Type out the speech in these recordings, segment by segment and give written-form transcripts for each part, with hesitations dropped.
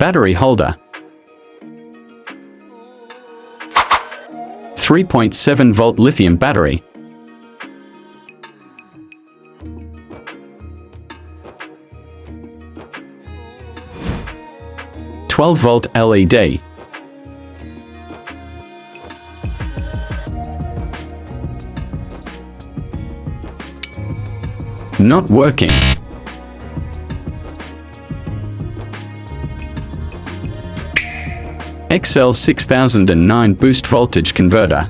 Battery holder. 3.7 volt lithium battery. 12 volt LED. Not working. Xl6009 boost voltage converter.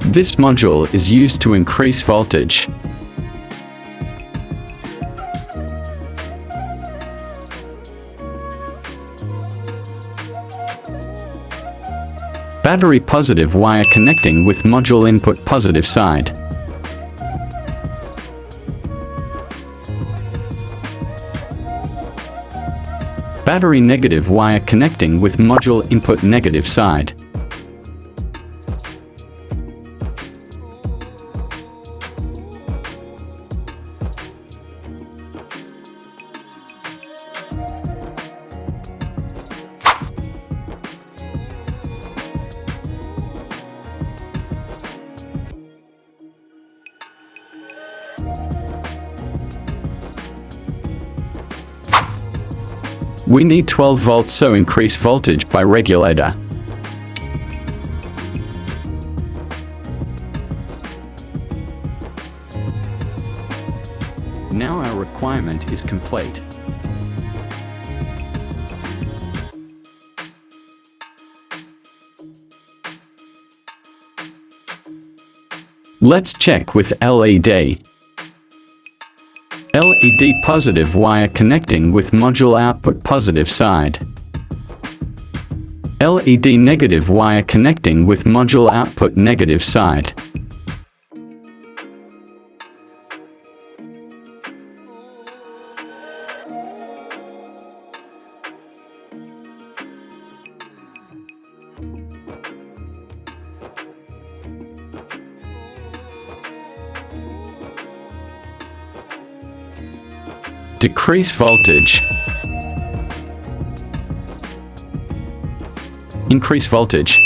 This module is used to increase voltage. Battery positive wire connecting with module input positive side. Battery negative wire connecting with module input negative side. We need 12 volts, so increase voltage by regulator. Now our requirement is complete. Let's check with LED. LED positive wire connecting with module output positive side. LED negative wire connecting with module output negative side. Decrease voltage. Increase voltage.